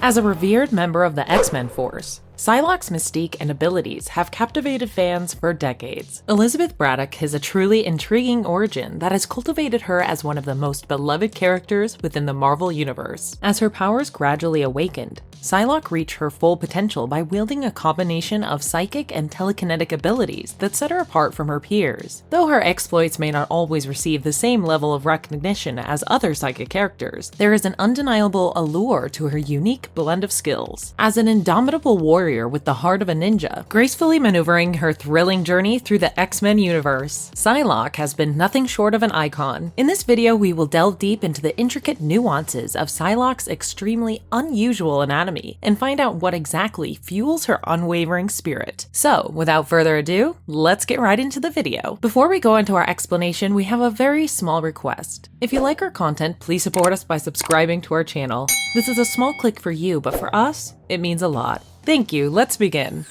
As a revered member of the X-Men force, Psylocke's mystique and abilities have captivated fans for decades. Elizabeth Braddock has a truly intriguing origin that has cultivated her as one of the most beloved characters within the Marvel Universe. As her powers gradually awakened, Psylocke reached her full potential by wielding a combination of psychic and telekinetic abilities that set her apart from her peers. Though her exploits may not always receive the same level of recognition as other psychic characters, there is an undeniable allure to her unique blend of skills. As an indomitable warrior with the heart of a ninja, gracefully maneuvering her thrilling journey through the X-Men universe, Psylocke has been nothing short of an icon. In this video, we will delve deep into the intricate nuances of Psylocke's extremely unusual anatomy and find out what exactly fuels her unwavering spirit. So, without further ado, let's get right into the video. Before we go into our explanation, we have a very small request. If you like our content, please support us by subscribing to our channel. This is a small click for you, but for us, it means a lot. Thank you, let's begin.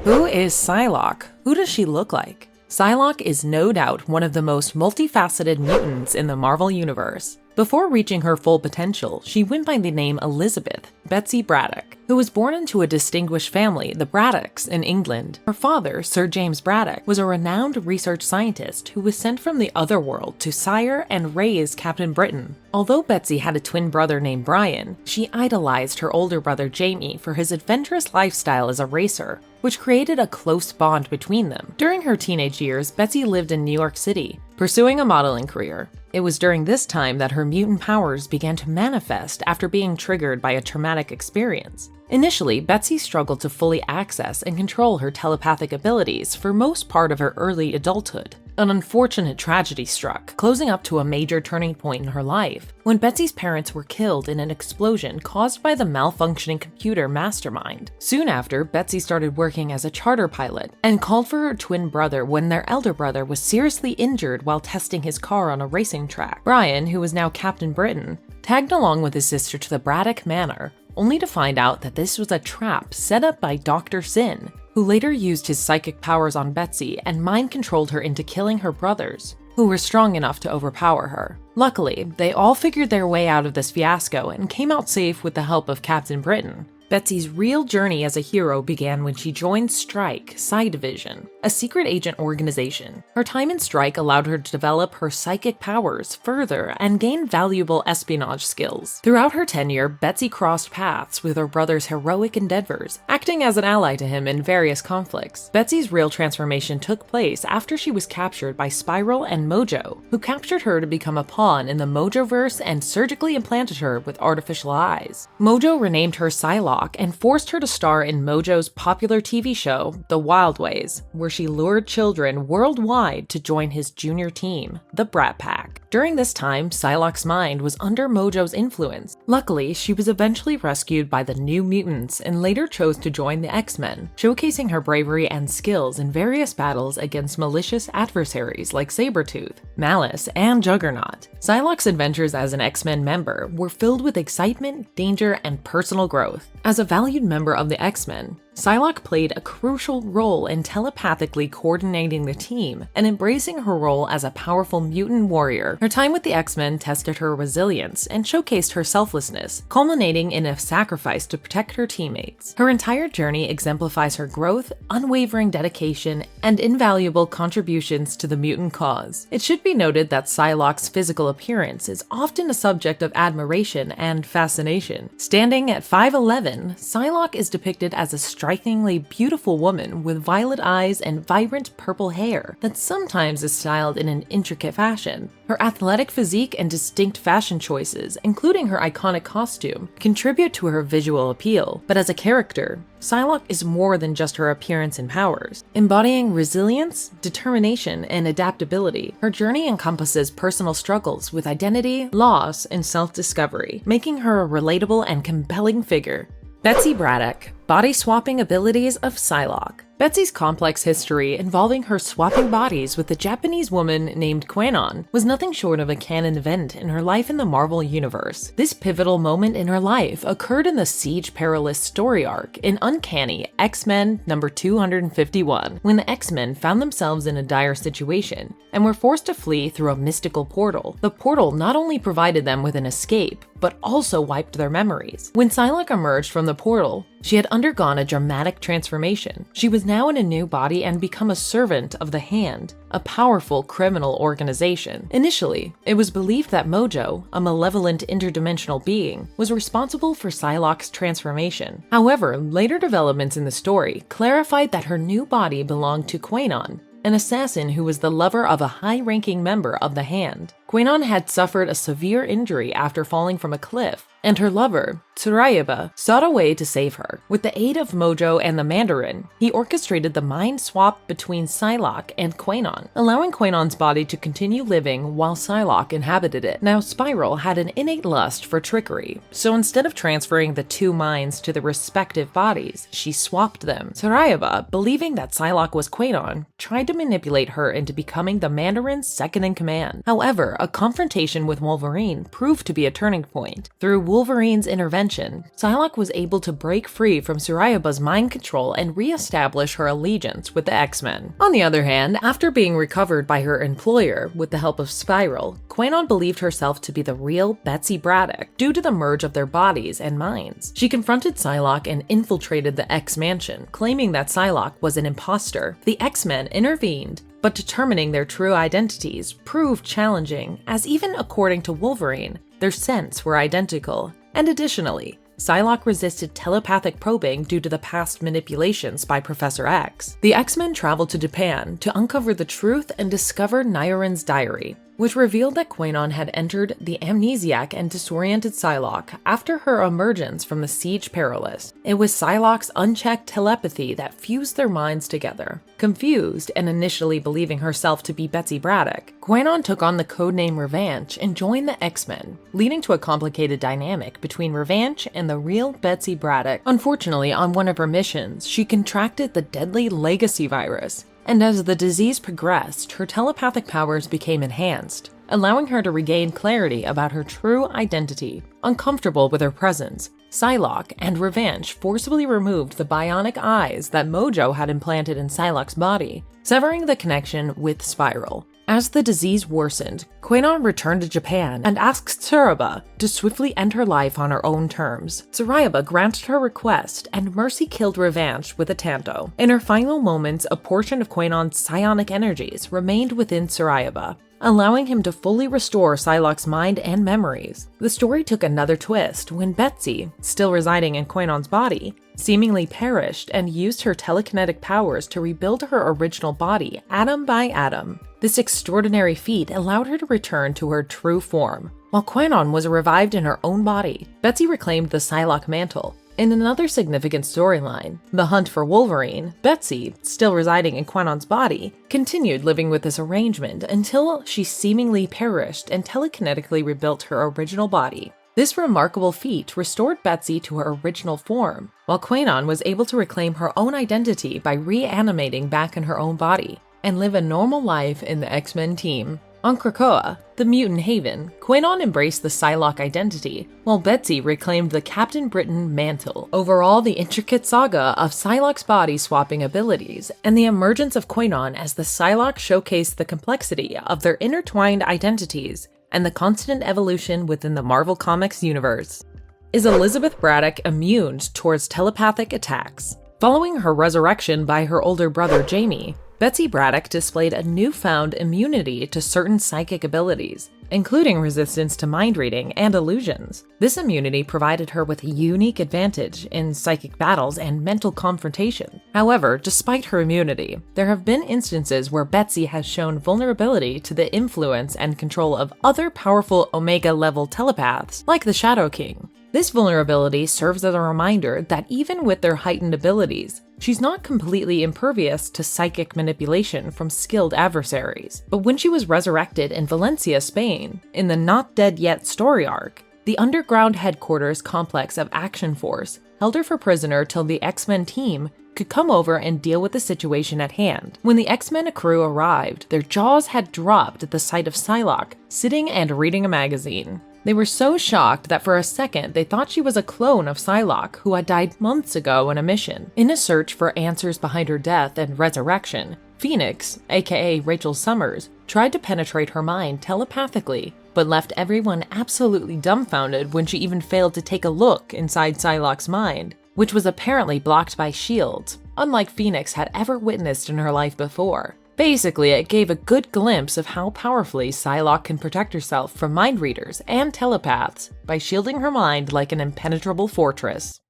Who is Psylocke? Who does she look like? Psylocke is no doubt one of the most multifaceted mutants in the Marvel Universe. Before reaching her full potential, she went by the name Elizabeth Betsy Braddock, who was born into a distinguished family, the Braddocks, in England. Her father, Sir James Braddock, was a renowned research scientist who was sent from the otherworld to sire and raise Captain Britain. Although Betsy had a twin brother named Brian, she idolized her older brother Jamie for his adventurous lifestyle as a racer, which created a close bond between them. During her teenage years, Betsy lived in New York City, pursuing a modeling career. It was during this time that her mutant powers began to manifest after being triggered by a traumatic experience. Initially, Betsy struggled to fully access and control her telepathic abilities for most part of her early adulthood. An unfortunate tragedy struck, closing up to a major turning point in her life, when Betsy's parents were killed in an explosion caused by the malfunctioning computer mastermind. Soon after, Betsy started working as a charter pilot and called for her twin brother when their elder brother was seriously injured while testing his car on a racing track. Brian, who was now Captain Britain, tagged along with his sister to the Braddock Manor, only to find out that this was a trap set up by Dr. Sin, who later used his psychic powers on Betsy and mind-controlled her into killing her brothers, who were strong enough to overpower her. Luckily, they all figured their way out of this fiasco and came out safe with the help of Captain Britain. Betsy's real journey as a hero began when she joined Strike Psi Division, a secret agent organization. Her time in Strike allowed her to develop her psychic powers further and gain valuable espionage skills. Throughout her tenure, Betsy crossed paths with her brother's heroic endeavors, acting as an ally to him in various conflicts. Betsy's real transformation took place after she was captured by Spiral and Mojo, who captured her to become a pawn in the Mojoverse and surgically implanted her with artificial eyes. Mojo renamed her Psylocke and forced her to star in Mojo's popular TV show, The Wild Ways, where she lured children worldwide to join his junior team, the Brat Pack. During this time, Psylocke's mind was under Mojo's influence. Luckily, she was eventually rescued by the New Mutants and later chose to join the X-Men, showcasing her bravery and skills in various battles against malicious adversaries like Sabretooth, Malice, and Juggernaut. Psylocke's adventures as an X-Men member were filled with excitement, danger, and personal growth. As a valued member of the X-Men, Psylocke played a crucial role in telepathically coordinating the team and embracing her role as a powerful mutant warrior. Her time with the X-Men tested her resilience and showcased her selflessness, culminating in a sacrifice to protect her teammates. Her entire journey exemplifies her growth, unwavering dedication, and invaluable contributions to the mutant cause. It should be noted that Psylocke's physical appearance is often a subject of admiration and fascination. Standing at 5'11", Psylocke is depicted as a strikingly beautiful woman with violet eyes and vibrant purple hair that sometimes is styled in an intricate fashion. Her athletic physique and distinct fashion choices, including her iconic costume, contribute to her visual appeal. But as a character, Psylocke is more than just her appearance and powers. Embodying resilience, determination, and adaptability, her journey encompasses personal struggles with identity, loss, and self-discovery, making her a relatable and compelling figure. Betsy Braddock, Body swapping abilities of Psylocke. Betsy's complex history involving her swapping bodies with a Japanese woman named Quenon was nothing short of a canon event in her life in the Marvel Universe. This pivotal moment in her life occurred in the Siege Perilous story arc in Uncanny X-Men number 251, when the X-Men found themselves in a dire situation and were forced to flee through a mystical portal. The portal not only provided them with an escape, but also wiped their memories. When Psylocke emerged from the portal, she had undergone a dramatic transformation. She was now in a new body and become a servant of the Hand, a powerful criminal organization. Initially, it was believed that Mojo, a malevolent interdimensional being, was responsible for Psylocke's transformation. However, later developments in the story clarified that her new body belonged to Quenon, an assassin who was the lover of a high-ranking member of the Hand. Quenon had suffered a severe injury after falling from a cliff, and her lover, Tsurayaba, sought a way to save her. With the aid of Mojo and the Mandarin, he orchestrated the mind swap between Psylocke and Quenon, allowing Quenon's body to continue living while Psylocke inhabited it. Now, Spiral had an innate lust for trickery, so instead of transferring the two minds to the respective bodies, she swapped them. Tsurayaba, believing that Psylocke was Quenon, tried to manipulate her into becoming the Mandarin's second-in-command. However, a confrontation with Wolverine proved to be a turning point. Through Wolverine's intervention, Psylocke was able to break free from Surayaba's mind control and re-establish her allegiance with the X-Men. On the other hand, after being recovered by her employer with the help of Spiral, Quenon believed herself to be the real Betsy Braddock due to the merge of their bodies and minds. She confronted Psylocke and infiltrated the X-Mansion, claiming that Psylocke was an imposter. The X-Men intervened, but determining their true identities proved challenging, as even according to Wolverine, their scents were identical. And additionally, Psylocke resisted telepathic probing due to the past manipulations by Professor X. The X-Men traveled to Japan to uncover the truth and discover Nyron's diary, which revealed that Quenon had entered the amnesiac and disoriented Psylocke after her emergence from the Siege Perilous. It was Psylocke's unchecked telepathy that fused their minds together. Confused and initially believing herself to be Betsy Braddock, Quenon took on the codename Revanche and joined the X-Men, leading to a complicated dynamic between Revanche and the real Betsy Braddock. Unfortunately, on one of her missions, she contracted the deadly Legacy virus, and as the disease progressed, her telepathic powers became enhanced, allowing her to regain clarity about her true identity. Uncomfortable with her presence, Psylocke and Revanche forcibly removed the bionic eyes that Mojo had implanted in Psylocke's body, severing the connection with Spiral. As the disease worsened, Quenon returned to Japan and asked Tsurayaba to swiftly end her life on her own terms. Tsurayaba granted her request, and Mercy killed Revanche with a Tanto. In her final moments, a portion of Quenon's psionic energies remained within Tsurayaba, allowing him to fully restore Psylocke's mind and memories. The story took another twist when Betsy, still residing in Quenon's body, seemingly perished and used her telekinetic powers to rebuild her original body atom by atom. This extraordinary feat allowed her to return to her true form. While Quenon was revived in her own body, Betsy reclaimed the Psylocke mantle. In another significant storyline, the hunt for Wolverine, Betsy, still residing in Quenon's body, continued living with this arrangement until she seemingly perished and telekinetically rebuilt her original body. This remarkable feat restored Betsy to her original form, while Quenon was able to reclaim her own identity by reanimating back in her own body and live a normal life in the X-Men team. On Krakoa, the mutant haven, Quenon embraced the Psylocke identity, while Betsy reclaimed the Captain Britain mantle. Overall, the intricate saga of Psylocke's body-swapping abilities and the emergence of Quenon as the Psylocke showcased the complexity of their intertwined identities and the constant evolution within the Marvel Comics universe. Is Elizabeth Braddock immune towards telepathic attacks? Following her resurrection by her older brother Jamie, Betsy Braddock displayed a newfound immunity to certain psychic abilities, including resistance to mind reading and illusions. This immunity provided her with a unique advantage in psychic battles and mental confrontation. However, despite her immunity, there have been instances where Betsy has shown vulnerability to the influence and control of other powerful Omega-level telepaths, like the Shadow King. This vulnerability serves as a reminder that even with their heightened abilities, she's not completely impervious to psychic manipulation from skilled adversaries. But when she was resurrected in Valencia, Spain, in the Not Dead Yet story arc, the underground headquarters complex of Action Force, held her for prisoner till the X-Men team could come over and deal with the situation at hand. When the X-Men crew arrived, their jaws had dropped at the sight of Psylocke sitting and reading a magazine. They were so shocked that for a second they thought she was a clone of Psylocke who had died months ago on a mission. In a search for answers behind her death and resurrection, Phoenix, aka Rachel Summers, tried to penetrate her mind telepathically, but left everyone absolutely dumbfounded when she even failed to take a look inside Psylocke's mind, which was apparently blocked by shields, unlike Phoenix had ever witnessed in her life before. Basically, it gave a good glimpse of how powerfully Psylocke can protect herself from mind readers and telepaths by shielding her mind like an impenetrable fortress.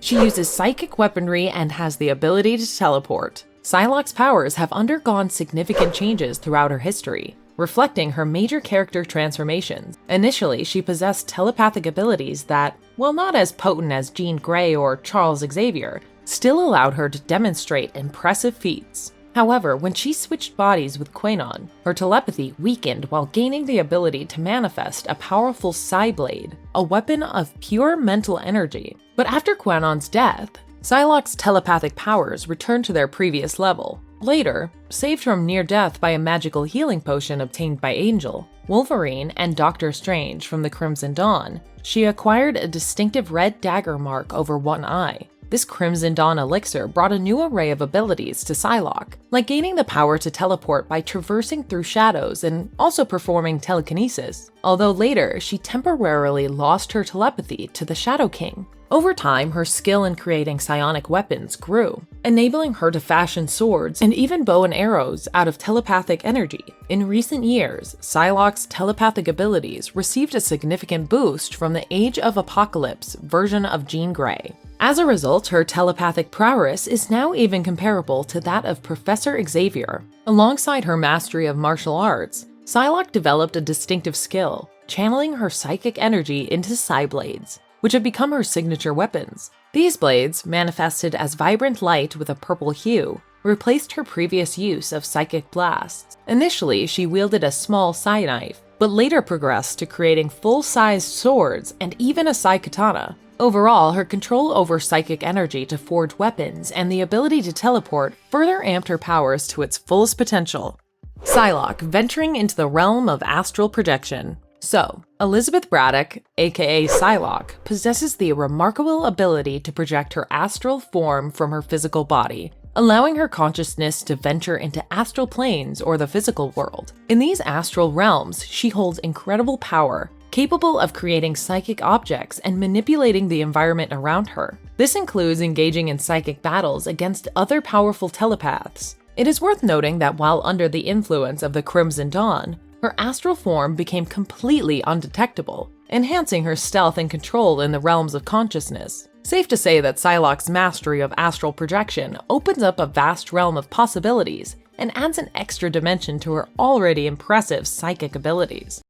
She uses psychic weaponry and has the ability to teleport. Psylocke's powers have undergone significant changes throughout her history, reflecting her major character transformations. Initially, she possessed telepathic abilities that, while not as potent as Jean Grey or Charles Xavier, still allowed her to demonstrate impressive feats. However, when she switched bodies with Quanon, her telepathy weakened while gaining the ability to manifest a powerful Psyblade, a weapon of pure mental energy. But after Quanon's death, Psylocke's telepathic powers returned to their previous level. Later, saved from near death by a magical healing potion obtained by Angel, Wolverine, and Doctor Strange from the Crimson Dawn, she acquired a distinctive red dagger mark over one eye. This Crimson Dawn elixir brought a new array of abilities to Psylocke, like gaining the power to teleport by traversing through shadows and also performing telekinesis, although later she temporarily lost her telepathy to the Shadow King. Over time, her skill in creating psionic weapons grew, enabling her to fashion swords and even bow and arrows out of telepathic energy. In recent years, Psylocke's telepathic abilities received a significant boost from the Age of Apocalypse version of Jean Grey. As a result, her telepathic prowess is now even comparable to that of Professor Xavier. Alongside her mastery of martial arts, Psylocke developed a distinctive skill, channeling her psychic energy into Psyblades, which have become her signature weapons. These blades, manifested as vibrant light with a purple hue, replaced her previous use of psychic blasts. Initially, she wielded a small Psy knife, but later progressed to creating full-sized swords and even a Psy katana. Overall, her control over psychic energy to forge weapons and the ability to teleport further amped her powers to its fullest potential. Psylocke venturing into the realm of astral projection. So, Elizabeth Braddock, aka Psylocke, possesses the remarkable ability to project her astral form from her physical body, allowing her consciousness to venture into astral planes or the physical world. In these astral realms, she holds incredible power, capable of creating psychic objects and manipulating the environment around her. This includes engaging in psychic battles against other powerful telepaths. It is worth noting that while under the influence of the Crimson Dawn, her astral form became completely undetectable, enhancing her stealth and control in the realms of consciousness. Safe to say that Psylocke's mastery of astral projection opens up a vast realm of possibilities and adds an extra dimension to her already impressive psychic abilities.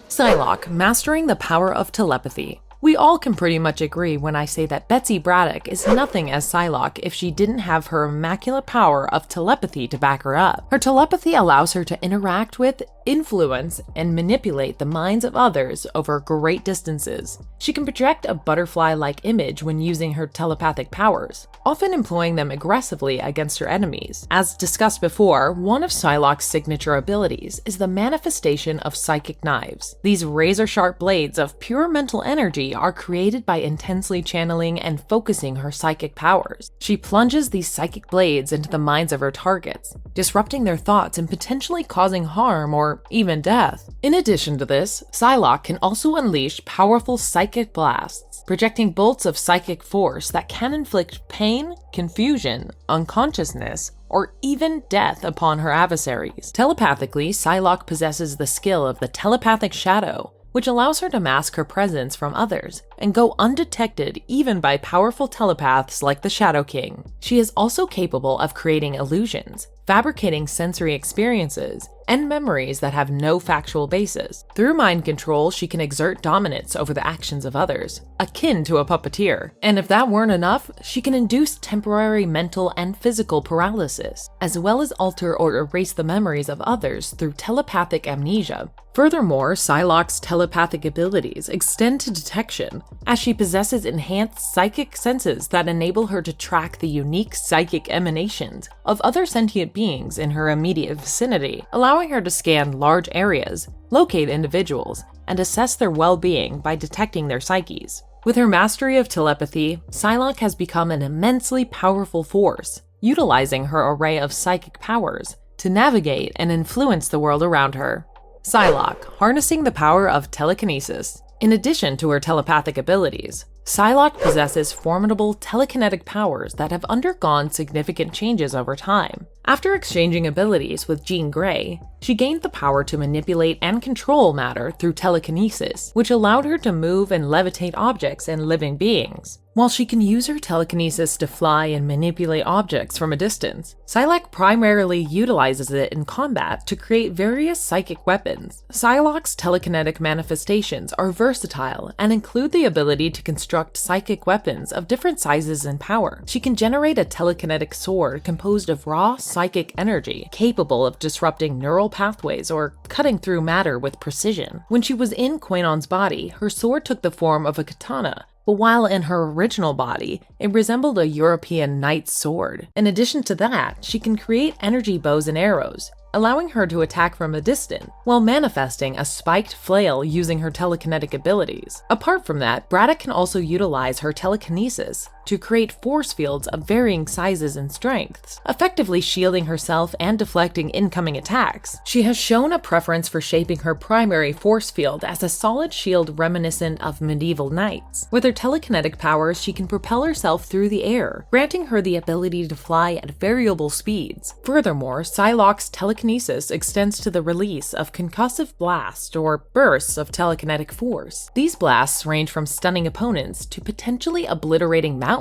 Psylocke mastering the power of telepathy. We all can pretty much agree when I say that Betsy Braddock is nothing as Psylocke if she didn't have her immaculate power of telepathy to back her up. Her telepathy allows her to interact with, influence, and manipulate the minds of others over great distances. She can project a butterfly-like image when using her telepathic powers, often employing them aggressively against her enemies. As discussed before, one of Psylocke's signature abilities is the manifestation of psychic knives. These razor-sharp blades of pure mental energy are created by intensely channeling and focusing her psychic powers. She plunges these psychic blades into the minds of her targets, disrupting their thoughts and potentially causing harm or even death. In addition to this, Psylocke can also unleash powerful psychic blasts, projecting bolts of psychic force that can inflict pain, confusion, unconsciousness, or even death upon her adversaries. Telepathically, Psylocke possesses the skill of the telepathic shadow, which allows her to mask her presence from others, and go undetected even by powerful telepaths like the Shadow King. She is also capable of creating illusions, fabricating sensory experiences, and memories that have no factual basis. Through mind control, she can exert dominance over the actions of others, akin to a puppeteer. And if that weren't enough, she can induce temporary mental and physical paralysis, as well as alter or erase the memories of others through telepathic amnesia. Furthermore, Psylocke's telepathic abilities extend to detection, as she possesses enhanced psychic senses that enable her to track the unique psychic emanations of other sentient beings in her immediate vicinity, allowing her to scan large areas, locate individuals, and assess their well-being by detecting their psyches. With her mastery of telepathy, Psylocke has become an immensely powerful force, utilizing her array of psychic powers to navigate and influence the world around her. Psylocke, harnessing the power of telekinesis. In addition to her telepathic abilities, Psylocke possesses formidable telekinetic powers that have undergone significant changes over time. After exchanging abilities with Jean Grey, she gained the power to manipulate and control matter through telekinesis, which allowed her to move and levitate objects and living beings. While she can use her telekinesis to fly and manipulate objects from a distance, Psylocke primarily utilizes it in combat to create various psychic weapons. Psylocke's telekinetic manifestations are versatile and include the ability to construct psychic weapons of different sizes and power. She can generate a telekinetic sword composed of raw psychic energy, capable of disrupting neural pathways or cutting through matter with precision. When she was in Quainon's body, her sword took the form of a katana, but while in her original body, it resembled a European knight's sword. In addition to that, she can create energy bows and arrows, allowing her to attack from a distance, while manifesting a spiked flail using her telekinetic abilities. Apart from that, Braddock can also utilize her telekinesis to create force fields of varying sizes and strengths, effectively shielding herself and deflecting incoming attacks. She has shown a preference for shaping her primary force field as a solid shield reminiscent of medieval knights. With her telekinetic powers, she can propel herself through the air, granting her the ability to fly at variable speeds. Furthermore, Psylocke's telekinesis extends to the release of concussive blasts or bursts of telekinetic force. These blasts range from stunning opponents to potentially obliterating mountains.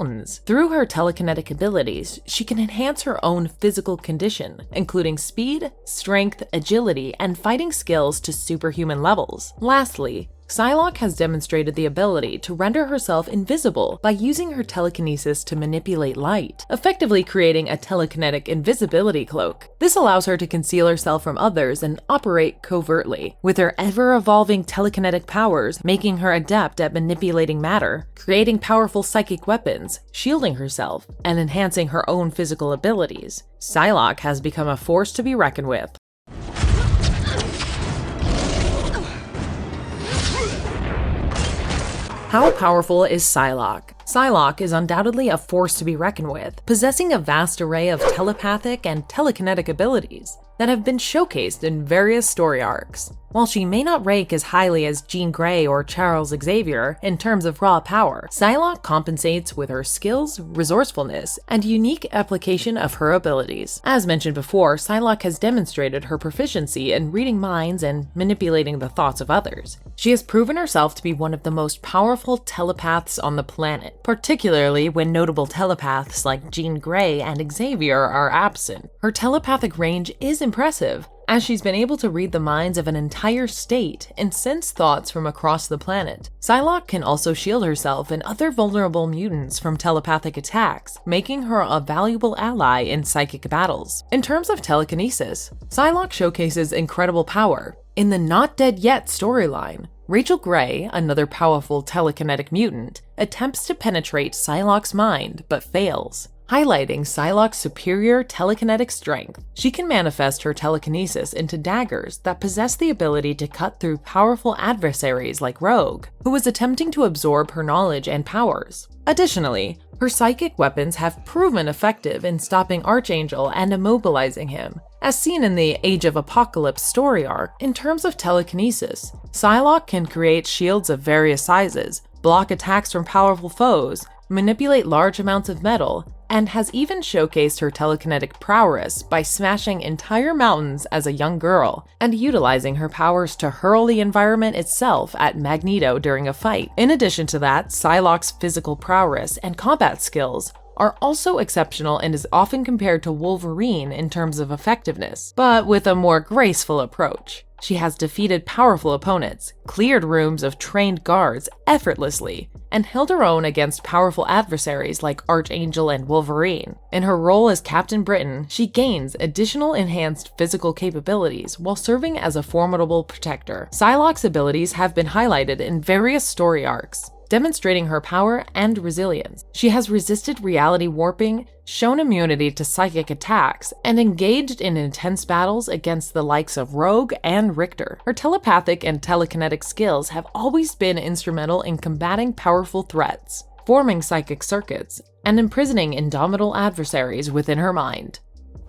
Through her telekinetic abilities, she can enhance her own physical condition, including speed, strength, agility, and fighting skills to superhuman levels. Lastly, Psylocke has demonstrated the ability to render herself invisible by using her telekinesis to manipulate light, effectively creating a telekinetic invisibility cloak. This allows her to conceal herself from others and operate covertly, with her ever-evolving telekinetic powers making her adept at manipulating matter, creating powerful psychic weapons, shielding herself, and enhancing her own physical abilities. Psylocke has become a force to be reckoned with. How powerful is Psylocke? Psylocke is undoubtedly a force to be reckoned with, possessing a vast array of telepathic and telekinetic abilities that have been showcased in various story arcs. While she may not rank as highly as Jean Grey or Charles Xavier in terms of raw power, Psylocke compensates with her skills, resourcefulness, and unique application of her abilities. As mentioned before, Psylocke has demonstrated her proficiency in reading minds and manipulating the thoughts of others. She has proven herself to be one of the most powerful telepaths on the planet, particularly when notable telepaths like Jean Grey and Xavier are absent. Her telepathic range is impressive, as she's been able to read the minds of an entire state and sense thoughts from across the planet. Psylocke can also shield herself and other vulnerable mutants from telepathic attacks, making her a valuable ally in psychic battles. In terms of telekinesis, Psylocke showcases incredible power. In the Not Dead Yet storyline, Rachel Gray, another powerful telekinetic mutant, attempts to penetrate Psylocke's mind but fails, highlighting Psylocke's superior telekinetic strength. She can manifest her telekinesis into daggers that possess the ability to cut through powerful adversaries like Rogue, who was attempting to absorb her knowledge and powers. Additionally, her psychic weapons have proven effective in stopping Archangel and immobilizing him, as seen in the Age of Apocalypse story arc. In terms of telekinesis, Psylocke can create shields of various sizes, block attacks from powerful foes, manipulate large amounts of metal, and has even showcased her telekinetic prowess by smashing entire mountains as a young girl and utilizing her powers to hurl the environment itself at Magneto during a fight. In addition to that, Psylocke's physical prowess and combat skills are also exceptional and is often compared to Wolverine in terms of effectiveness, but with a more graceful approach. She has defeated powerful opponents, cleared rooms of trained guards effortlessly, and held her own against powerful adversaries like Archangel and Wolverine. In her role as Captain Britain, she gains additional enhanced physical capabilities while serving as a formidable protector. Psylocke's abilities have been highlighted in various story arcs, demonstrating her power and resilience. She has resisted reality warping, shown immunity to psychic attacks, and engaged in intense battles against the likes of Rogue and Richter. Her telepathic and telekinetic skills have always been instrumental in combating powerful threats, forming psychic circuits, and imprisoning indomitable adversaries within her mind.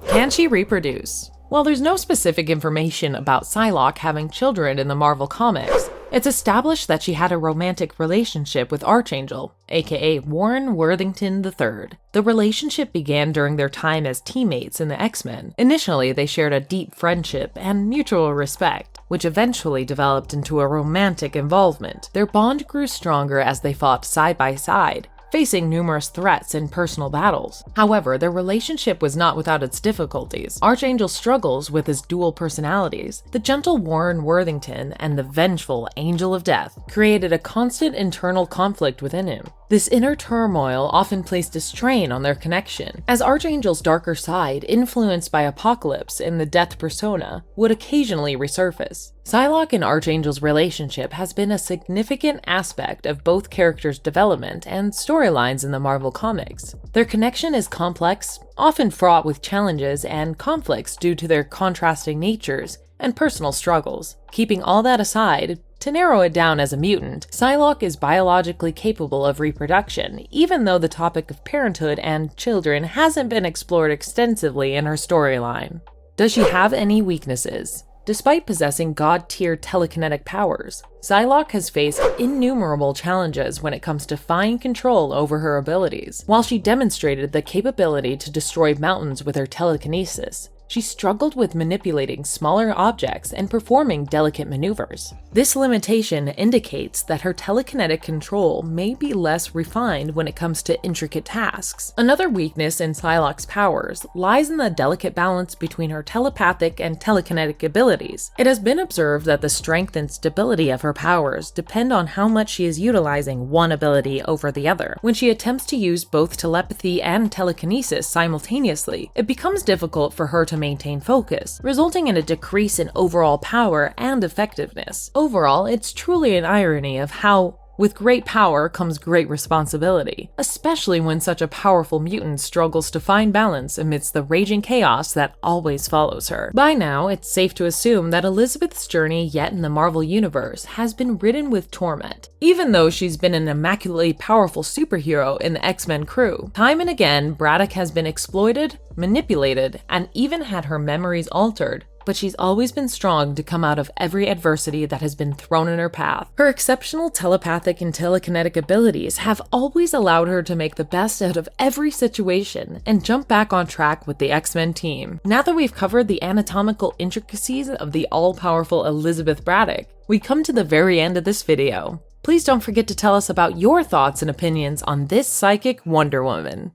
Can she reproduce? While there's no specific information about Psylocke having children in the Marvel Comics, it's established that she had a romantic relationship with Archangel, aka Warren Worthington III. The relationship began during their time as teammates in the X-Men. Initially, they shared a deep friendship and mutual respect, which eventually developed into a romantic involvement. Their bond grew stronger as they fought side by side, facing numerous threats in personal battles. However, their relationship was not without its difficulties. Archangel struggles with his dual personalities. The gentle Warren Worthington and the vengeful Angel of Death created a constant internal conflict within him. This inner turmoil often placed a strain on their connection, as Archangel's darker side, influenced by Apocalypse and the Death persona, would occasionally resurface. Psylocke and Archangel's relationship has been a significant aspect of both characters' development and storylines in the Marvel Comics. Their connection is complex, often fraught with challenges and conflicts due to their contrasting natures and personal struggles. Keeping all that aside, to narrow it down as a mutant, Psylocke is biologically capable of reproduction, even though the topic of parenthood and children hasn't been explored extensively in her storyline. Does she have any weaknesses? Despite possessing god-tier telekinetic powers, Psylocke has faced innumerable challenges when it comes to fine control over her abilities. While she demonstrated the capability to destroy mountains with her telekinesis, she struggled with manipulating smaller objects and performing delicate maneuvers. This limitation indicates that her telekinetic control may be less refined when it comes to intricate tasks. Another weakness in Psylocke's powers lies in the delicate balance between her telepathic and telekinetic abilities. It has been observed that the strength and stability of her powers depend on how much she is utilizing one ability over the other. When she attempts to use both telepathy and telekinesis simultaneously, it becomes difficult for her to maintain focus, resulting in a decrease in overall power and effectiveness. Overall, it's truly an irony of how, with great power comes great responsibility, especially when such a powerful mutant struggles to find balance amidst the raging chaos that always follows her. By now, it's safe to assume that Elizabeth's journey yet in the Marvel Universe has been ridden with torment. Even though she's been an immaculately powerful superhero in the X-Men crew, time and again, Braddock has been exploited, manipulated, and even had her memories altered, but she's always been strong to come out of every adversity that has been thrown in her path. Her exceptional telepathic and telekinetic abilities have always allowed her to make the best out of every situation and jump back on track with the X-Men team. Now that we've covered the anatomical intricacies of the all-powerful Elizabeth Braddock, we come to the very end of this video. Please don't forget to tell us about your thoughts and opinions on this psychic Wonder Woman.